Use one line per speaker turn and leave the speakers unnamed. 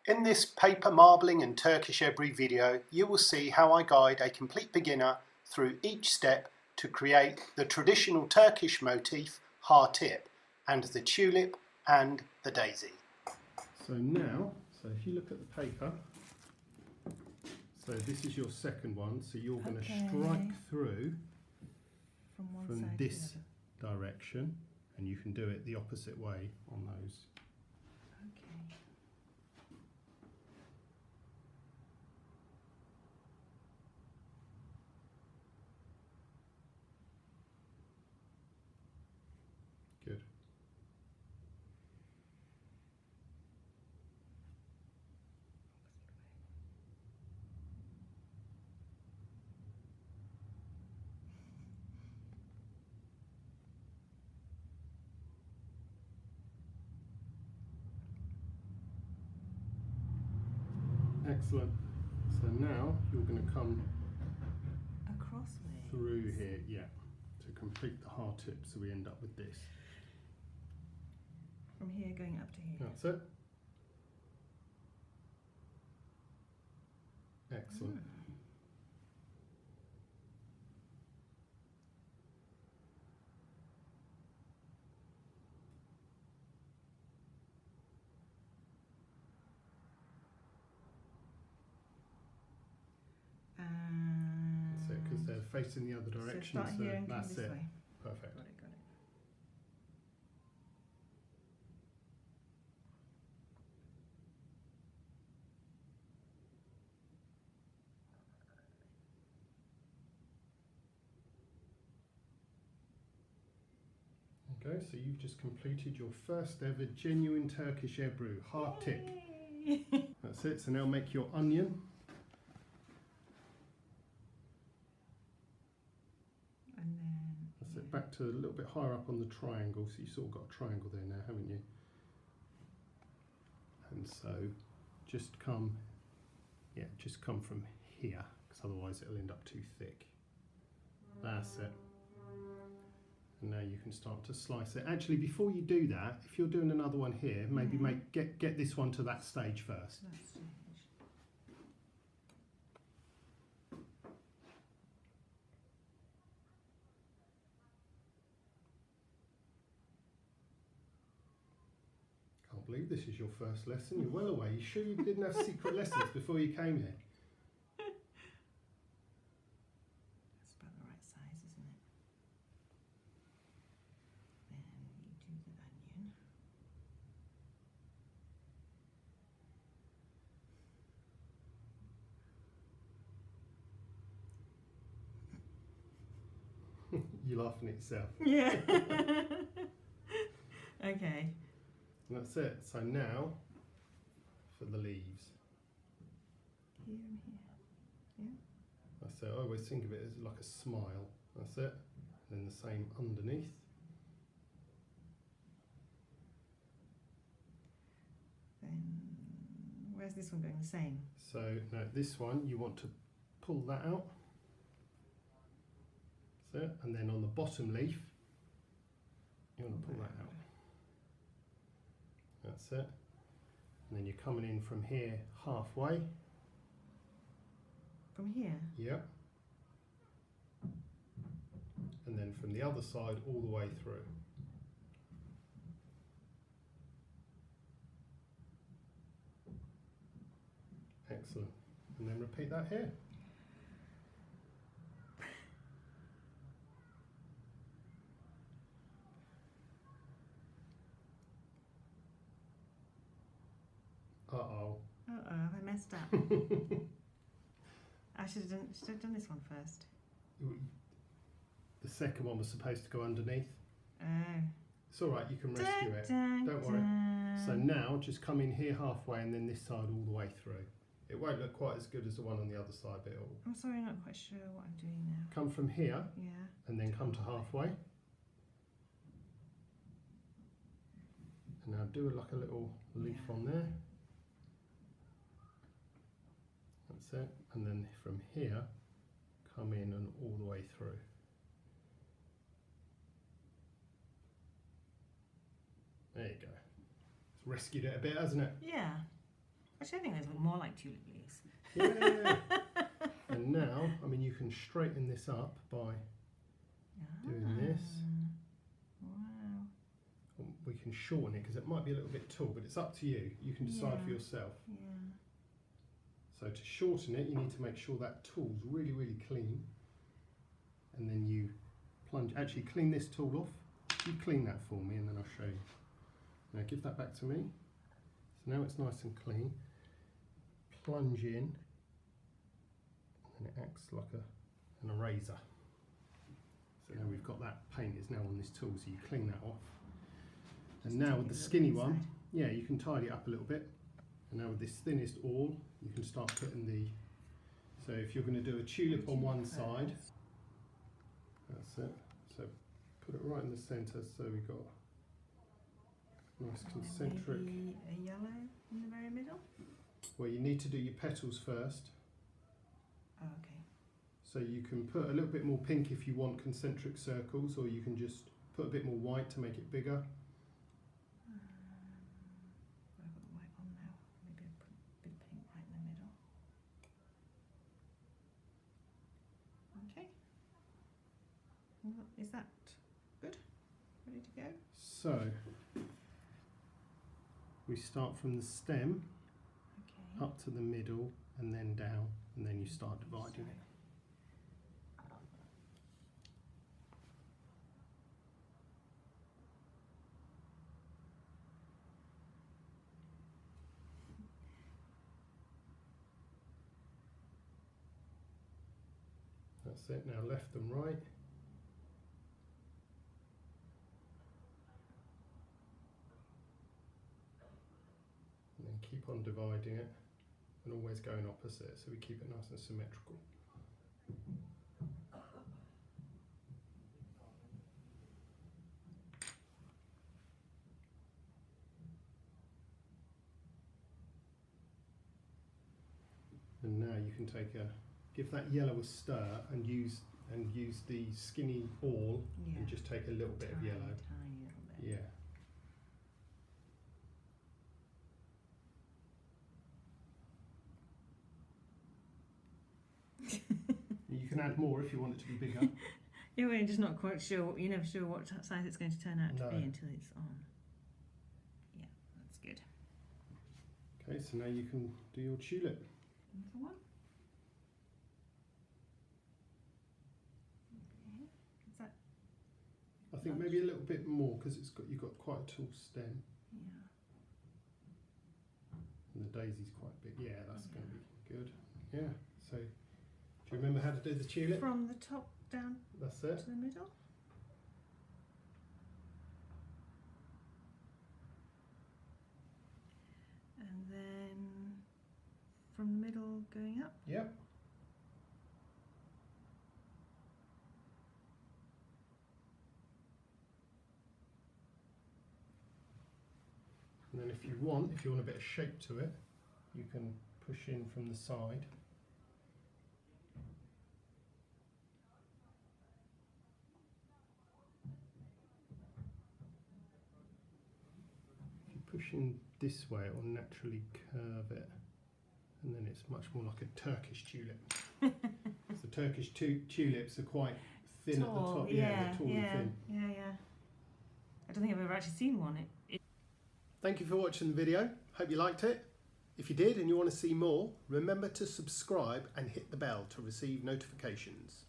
In this paper marbling and Turkish Ebru video, you will see how I guide a complete beginner through each step to create the traditional Turkish motif hatip and the tulip and the daisy.
So now, if you look at the paper, so this is your second one, so you're going to strike through from this direction, and you can do it the opposite way on those.
Okay.
Good. Excellent. So now you're going to come
across
through here, yeah, to complete the hatip, so we end up with this.
From here going up to here.
That's it. Excellent. That's it, because they're facing the other direction,
so here and
that's
this
it.
Way.
Perfect.
Got it.
Okay, so you've just completed your first ever genuine Turkish Ebru hatip. That's it, so now make your onion.
And then
that's it, back to a little bit higher up on the triangle, so you've sort of got a triangle there now, haven't you? And so just come from here, because otherwise it'll end up too thick. That's it. And now you can start to slice it. Actually, before you do that, if you're doing another one here, maybe get this one to that stage first. Can't believe this is your first lesson. You're well away. You sure you didn't have secret lessons before you came here?
That's about the right size, isn't it? Then you do the onion.
You're laughing at yourself.
Yeah. Okay.
And that's it. So now for the leaves.
Here and here. Yeah.
That's it. I always think of it as like a smile. That's it. And then the same underneath.
Then where's this one going? The same.
So now this one you want to pull that out. That's it. And then on the bottom leaf you want to pull that out. That's it. And then you're coming in from here halfway.
From here?
Yep. And then from the other side all the way through. Excellent. And then repeat that here. Uh-oh.
Uh-oh, I messed up. I should have done this one first.
The second one was supposed to go underneath.
Oh.
It's alright, you can rescue it. Don't worry. So now just come in here halfway and then this side all the way through. It won't look quite as good as the one on the other side, but it'll...
I'm sorry, I'm not quite sure what I'm doing now.
Come from here
Yeah.
and then come to halfway. And now do like a little leaf on there. That's it. And then from here, come in and all the way through. There you go. It's rescued it a bit, hasn't it?
Yeah. Actually, I think those look more like tulip leaves.
Yeah. And now, I mean, you can straighten this up by doing this.
Wow.
We can shorten it because it might be a little bit tall, but it's up to you. You can decide for yourself.
Yeah.
So to shorten it, you need to make sure that tool's really, really clean. And then you plunge, actually clean this tool off. You clean that for me and then I'll show you. Now give that back to me. So now it's nice and clean. Plunge in, and it acts like an eraser. So now we've got that paint is now on this tool, so you clean that off. And now with the skinny one, yeah, you can tidy it up a little bit. And now with this thinnest awl, you can start putting the, so if you're going to do a tulip on one side, that's it. So put it right in the centre, so we've got nice concentric.
Maybe a yellow in the very middle?
Well, you need to do your petals first.
Oh, okay.
So you can put a little bit more pink if you want concentric circles, or you can just put a bit more white to make it bigger.
I've got the white on now. Maybe I'll put a bit of pink right in the middle. Okay. Well, is that good? Ready to go?
So we start from the stem
Okay.
up to the middle and then down, and then you start dividing it. That's it, now left and right. And then keep on dividing it and always going opposite, so we keep it nice and symmetrical. And now you can take give that yellow a stir and use the skinny awl and just take a little bit of yellow.
Tiny little bit.
Yeah. You can add more if you want it to be bigger.
Yeah, we're just not quite sure. You're never sure what size it's going to turn out to
No.
be until it's on. Yeah, that's good.
Okay, so now you can do your tulip.
Another one. Okay. Is that?
I think maybe a little bit more because you've got quite a tall stem
Yeah.
and the daisy's quite big. Yeah, that's going to be good. Yeah. So do you remember how to do the tulip?
From the top down
That's
to
it.
the middle. And then from the middle going up.
Yep. And then if you want a bit of shape to it, you can push in from the side. If you push in this way, it will naturally curve it, and then it's much more like a Turkish tulip. So Turkish tulips are quite thin at the top. Yeah, they're tall and thin.
Yeah. I don't think I've ever actually seen one.
Thank you for watching the video. Hope you liked it. If you did and you want to see more, remember to subscribe and hit the bell to receive notifications.